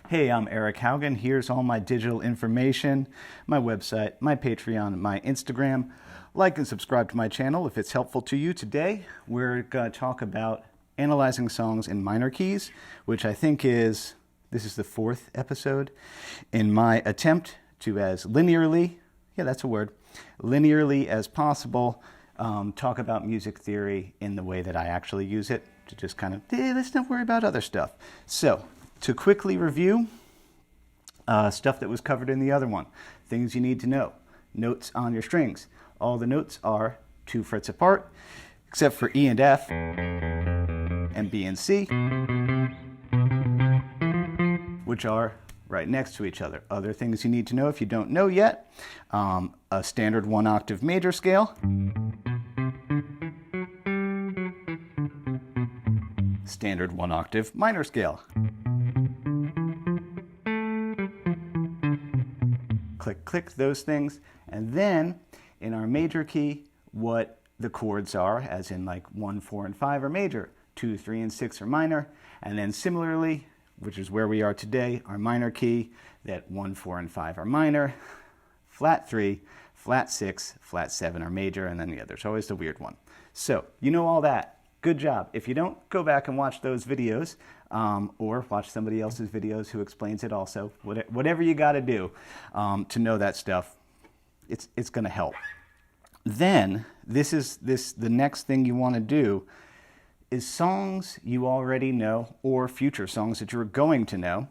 Hey, I'm Eric Haugen. Here's all my digital information, my website, my Patreon, my Instagram. Like and subscribe to my channel if it's helpful to you. Today, we're going to talk about analyzing songs in minor keys, which I think this is the 4th episode in my attempt to as linearly as possible, talk about music theory in the way that I actually use it, to just kind of, let's not worry about other stuff. So, to quickly review stuff that was covered in the other one, things you need to know, notes on your strings. All the notes are 2 frets apart, except for E and F and B and C, which are right next to each other. Other things you need to know if you don't know yet, a standard 1-octave major scale, standard 1-octave minor scale. Click, click, those things. And then in our major key, what the chords are, as in like 1, 4, and 5 are major, 2, 3, and 6 are minor. And then similarly, which is where we are today, our minor key, that 1, 4, and 5 are minor, flat 3, flat 6, flat 7 are major, and then there's always the weird one. So you know all that. Good job. If you don't, go back and watch those videos, or watch somebody else's videos who explains it also. Whatever you got to do to know that stuff, it's going to help. Then the next thing you want to do is songs you already know or future songs that you're going to know.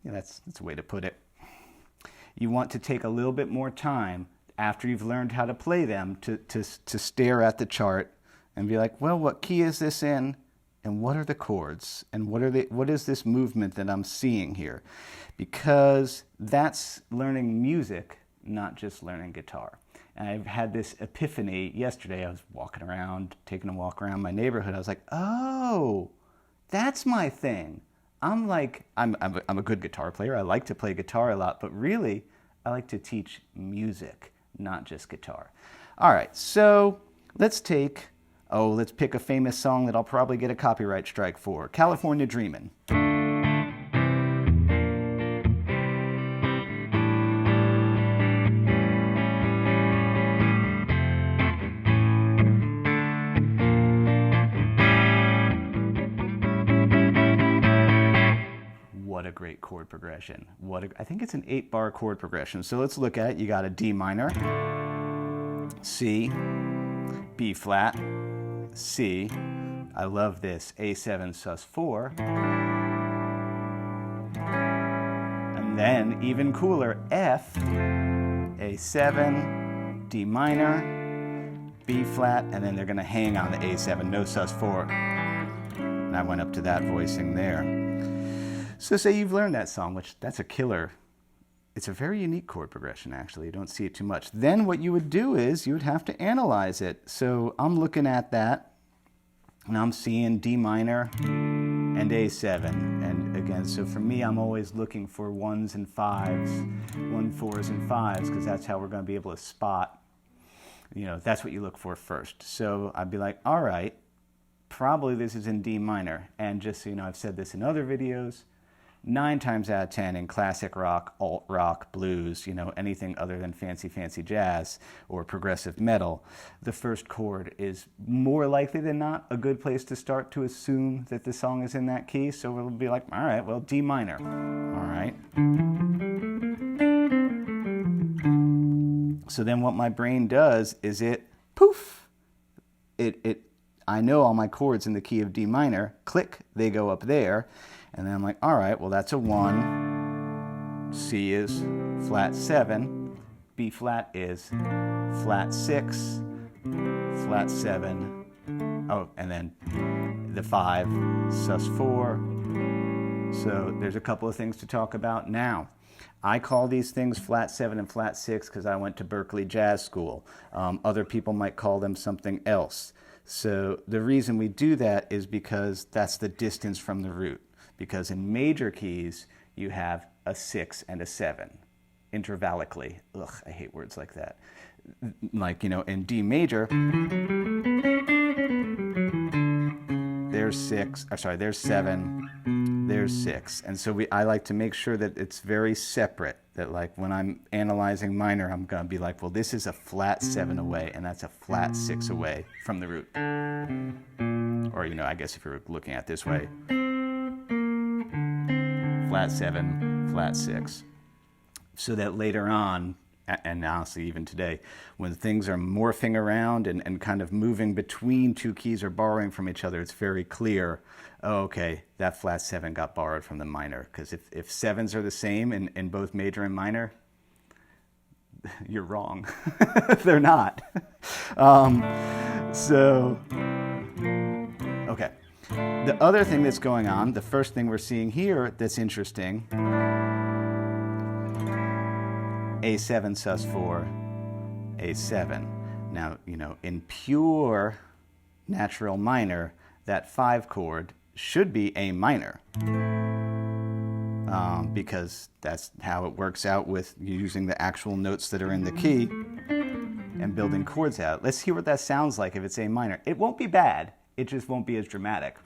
Yeah, that's a way to put it. You want to take a little bit more time after you've learned how to play them to stare at the chart and be like, well, what key is this in? And what are the chords? And what is this movement that I'm seeing here? Because that's learning music, not just learning guitar. And I've had this epiphany yesterday. I was walking around, taking a walk around my neighborhood. I was like, oh, that's my thing. I'm a good guitar player. I like to play guitar a lot, but really, I like to teach music, not just guitar. All right, so let's pick a famous song that I'll probably get a copyright strike for. California Dreamin'. What a great chord progression. I think it's an 8-bar chord progression. So let's look at it. You got a D minor, C, B flat, C, I love this, A7 sus4, and then even cooler, F, A7, D minor, B flat, and then they're going to hang on the A7, no sus4. And I went up to that voicing there. So say you've learned that song, which that's a killer. It's a very unique chord progression, actually. You don't see it too much. Then what you would do is you would have to analyze it. So I'm looking at that, and I'm seeing D minor and A7. And again, so for me, I'm always looking for 1s and 5s, 1, 4s and 5s, because that's how we're going to be able to spot, that's what you look for first. So I'd be like, all right, probably this is in D minor. And just so you know, I've said this in other videos, 9 times out of 10 in classic rock, alt rock, blues, anything other than fancy jazz or progressive metal, the first chord is more likely than not a good place to start to assume that the song is in that key. So we'll be like, all right, well, D minor. All right. So then what my brain does is I know all my chords in the key of D minor, click, they go up there. And then I'm like, all right, well, that's a 1. C is flat 7. B flat is flat 6, flat 7. Oh, and then the 5, sus4. So there's a couple of things to talk about now. I call these things flat 7 and flat 6 because I went to Berkeley Jazz School. Other people might call them something else. So the reason we do that is because that's the distance from the root. Because in major keys, you have a 6 and a 7, intervallically. Ugh, I hate words like that. Like, in D major, there's 7, there's 6. And so I like to make sure that it's very separate, that like when I'm analyzing minor, I'm going to be like, well, this is a flat 7 away, and that's a flat 6 away from the root. Or, you know, I guess if you're looking at it this way, flat 7, flat 6. So that later on, and honestly even today, when things are morphing around and kind of moving between 2 keys or borrowing from each other, it's very clear, oh, okay, that flat 7 got borrowed from the minor. Because if 7s are the same in both major and minor, you're wrong. They're not. Okay. The other thing that's going on, the first thing we're seeing here that's interesting, A7 sus4, A7. Now, you know, in pure natural minor, that 5 chord should be A minor, because that's how it works out with using the actual notes that are in the key and building chords out. Let's hear what that sounds like if it's A minor. It won't be bad, it just won't be as dramatic.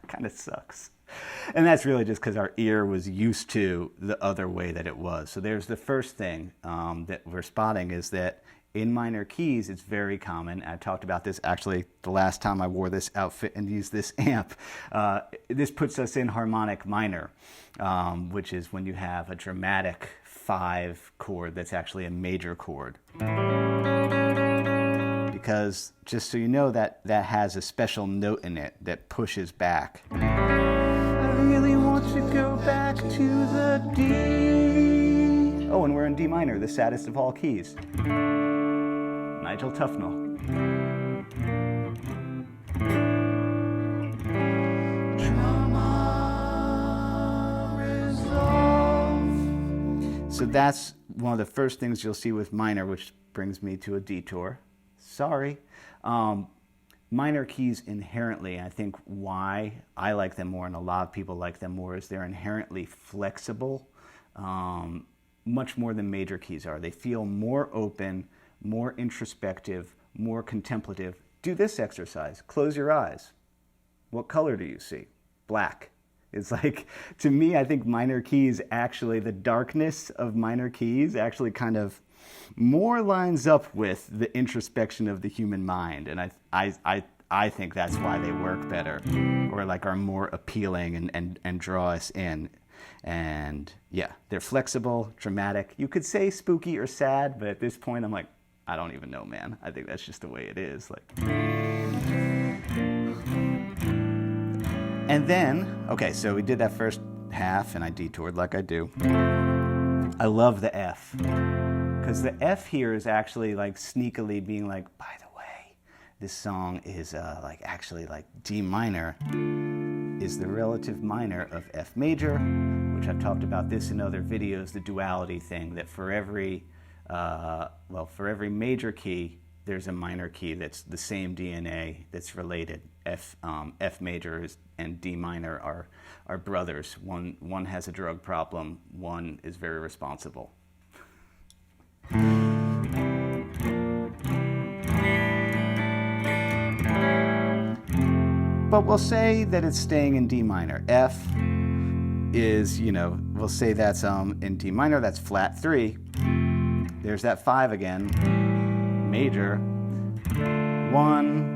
Kind of sucks. And that's really just because our ear was used to the other way that it was. So there's the first thing that we're spotting, is that in minor keys, it's very common. I talked about this actually the last time I wore this outfit and used this amp. This puts us in harmonic minor, which is when you have a dramatic 5 chord that's actually a major chord. Because, just so you know, that has a special note in it that pushes back. I really want to go back to the D. Oh, and we're in D minor, the saddest of all keys. Nigel Tufnell. So that's one of the first things you'll see with minor, which brings me to a detour. Sorry. Minor keys inherently, I think why I like them more and a lot of people like them more, is they're inherently flexible, much more than major keys are. They feel more open, more introspective, more contemplative. Do this exercise. Close your eyes. What color do you see? Black. It's like, to me, I think minor keys actually, the darkness of minor keys actually kind of more lines up with the introspection of the human mind. And I think that's why they work better, or like are more appealing and draw us in. And yeah, they're flexible, dramatic. You could say spooky or sad, but at this point I'm like, I don't even know, man. I think that's just the way it is. Like, and then, okay, so we did that first half and I detoured like I do. I love the F, because the F here is actually like sneakily being like, by the way, this song is like actually like D minor is the relative minor of F major, which I've talked about this in other videos, the duality thing, that for every major key, there's a minor key that's the same DNA that's related. F major and D minor are brothers. One has a drug problem, one is very responsible. But we'll say that it's staying in D minor. F is, you know, we'll say that's in D minor, that's flat 3. There's that 5 again, major, 1,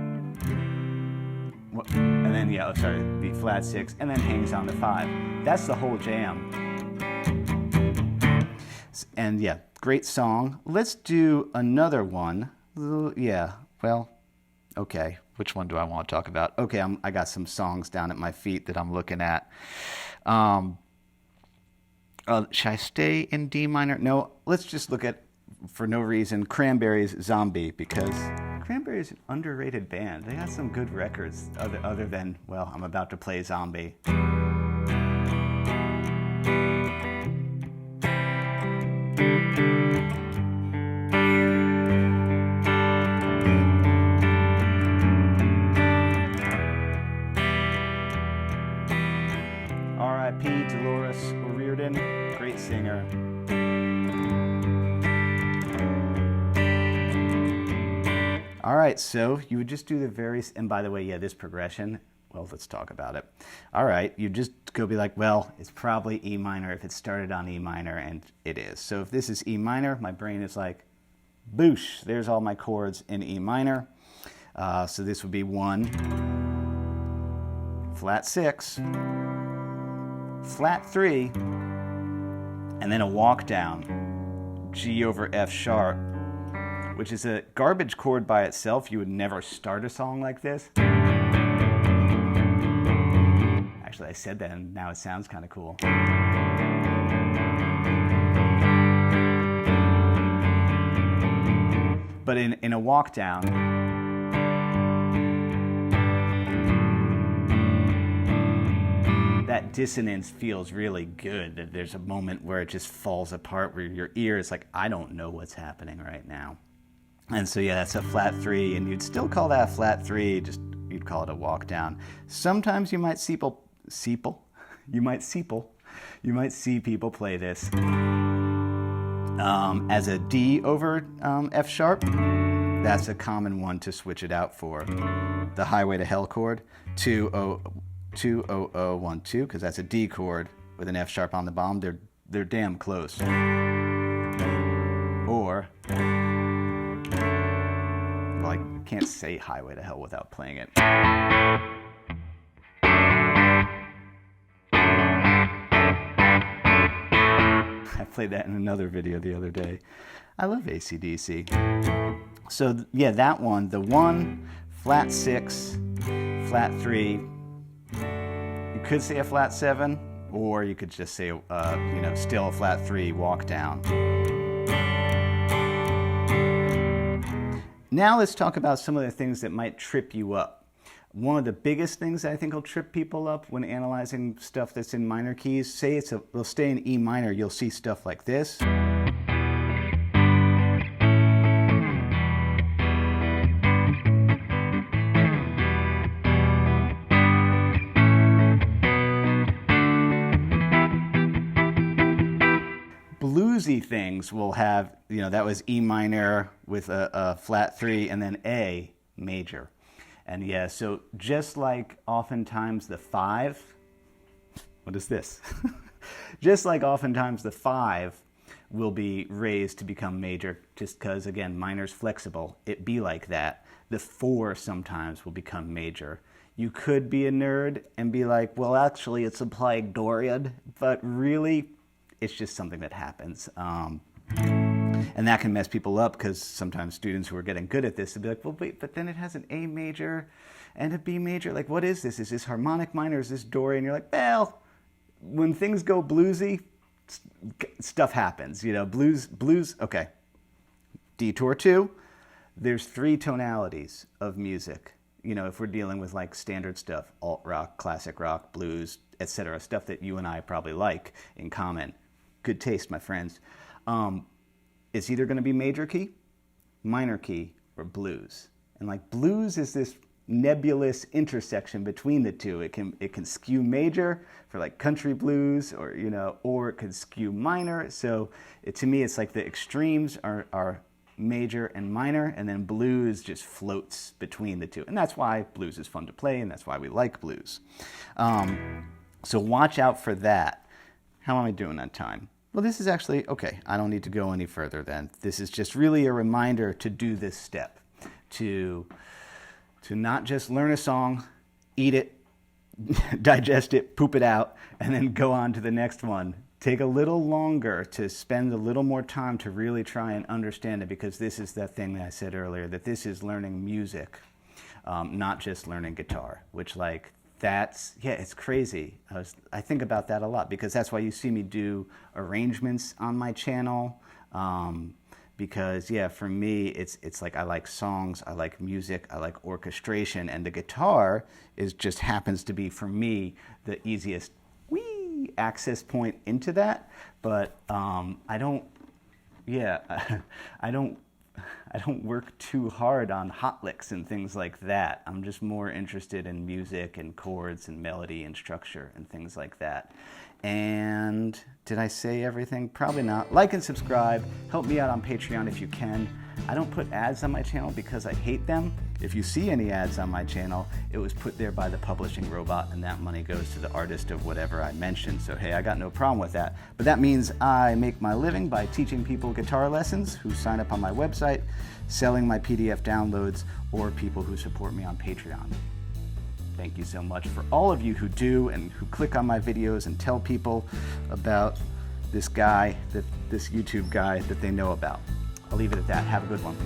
and then, yeah, sorry, B flat 6, and then hangs on the 5. That's the whole jam. And yeah, great song. Let's do another one. Yeah, well, okay. Which one do I want to talk about? Okay, I got some songs down at my feet that I'm looking at. Should I stay in D minor? No, let's just look at, for no reason, Cranberry's Zombie, because Cranberry's an underrated band. They got some good records other than, well, I'm about to play Zombie. All right, so you would just do the and by the way, yeah, this progression, well, let's talk about it. All right, you just go be like, well, it's probably E minor if it started on E minor, and it is. So if this is E minor, my brain is like, boosh, there's all my chords in E minor. So this would be 1, flat 6, flat 3, and then a walk down, G over F sharp, which is a garbage chord by itself. You would never start a song like this. Actually, I said that and now it sounds kind of cool. But in a walk down, that dissonance feels really good. There's a moment where it just falls apart, where your ear is like, I don't know what's happening right now. And so yeah, that's a flat 3, and you'd still call that a flat 3, just you'd call it a walk down. Sometimes you might see people play this as a D over F sharp. That's a common one to switch it out for. The Highway to Hell chord, 2-0-0-1-2, because that's a D chord with an F sharp on the bomb. They're damn close. Or, well, I can't say Highway to Hell without playing it. I played that in another video the other day. I love AC/DC. So yeah, that one, the 1, flat 6, flat 3. You could say a flat 7, or you could just say, still a flat 3, walk down. Now let's talk about some of the things that might trip you up. One of the biggest things that I think will trip people up when analyzing stuff that's in minor keys, say we'll stay in E minor, you'll see stuff like this. Bluesy things will have, that was E minor with a flat 3 and then A major. And yeah, so just like oftentimes the 5, what is this? Just like oftentimes the 5 will be raised to become major, just because, again, minor's flexible. It be like that. The 4 sometimes will become major. You could be a nerd and be like, well, actually, it's a Pythagorean, but really, it's just something that happens. And that can mess people up, because sometimes students who are getting good at this will be like, well, wait, but then it has an A major and a B major. Like, what is this? Is this harmonic minor? Is this Dorian? You're like, well, when things go bluesy, stuff happens. Blues, okay. Detour 2, there's 3 tonalities of music. If we're dealing with like standard stuff, alt rock, classic rock, blues, etc., stuff that you and I probably like in common. Good taste, my friends. It's either going to be major key, minor key, or blues. And like blues is this nebulous intersection between the two. It can skew major for like country blues, or or it could skew minor. So to me, it's like the extremes are major and minor, and then blues just floats between the two. And that's why blues is fun to play, and that's why we like blues. So watch out for that. How am I doing on time? Well, this is actually, okay, I don't need to go any further then. This is just really a reminder to do this step, to not just learn a song, eat it, digest it, poop it out, and then go on to the next one. Take a little longer to spend a little more time to really try and understand it, because this is that thing that I said earlier, that this is learning music, not just learning guitar, which it's crazy. I think about that a lot, because that's why you see me do arrangements on my channel. Because for me, it's like I like songs, I like music, I like orchestration, and the guitar just happens to be, for me, the easiest access point into that. But I don't work too hard on hot licks and things like that. I'm just more interested in music and chords and melody and structure and things like that. And did I say everything? Probably not. Like and subscribe. Help me out on Patreon if you can. I don't put ads on my channel because I hate them. If you see any ads on my channel, it was put there by the publishing robot, and that money goes to the artist of whatever I mentioned. So hey, I got no problem with that. But that means I make my living by teaching people guitar lessons who sign up on my website, selling my PDF downloads, or people who support me on Patreon. Thank you so much for all of you who do and who click on my videos and tell people about this guy, this YouTube guy that they know about. I'll leave it at that. Have a good one.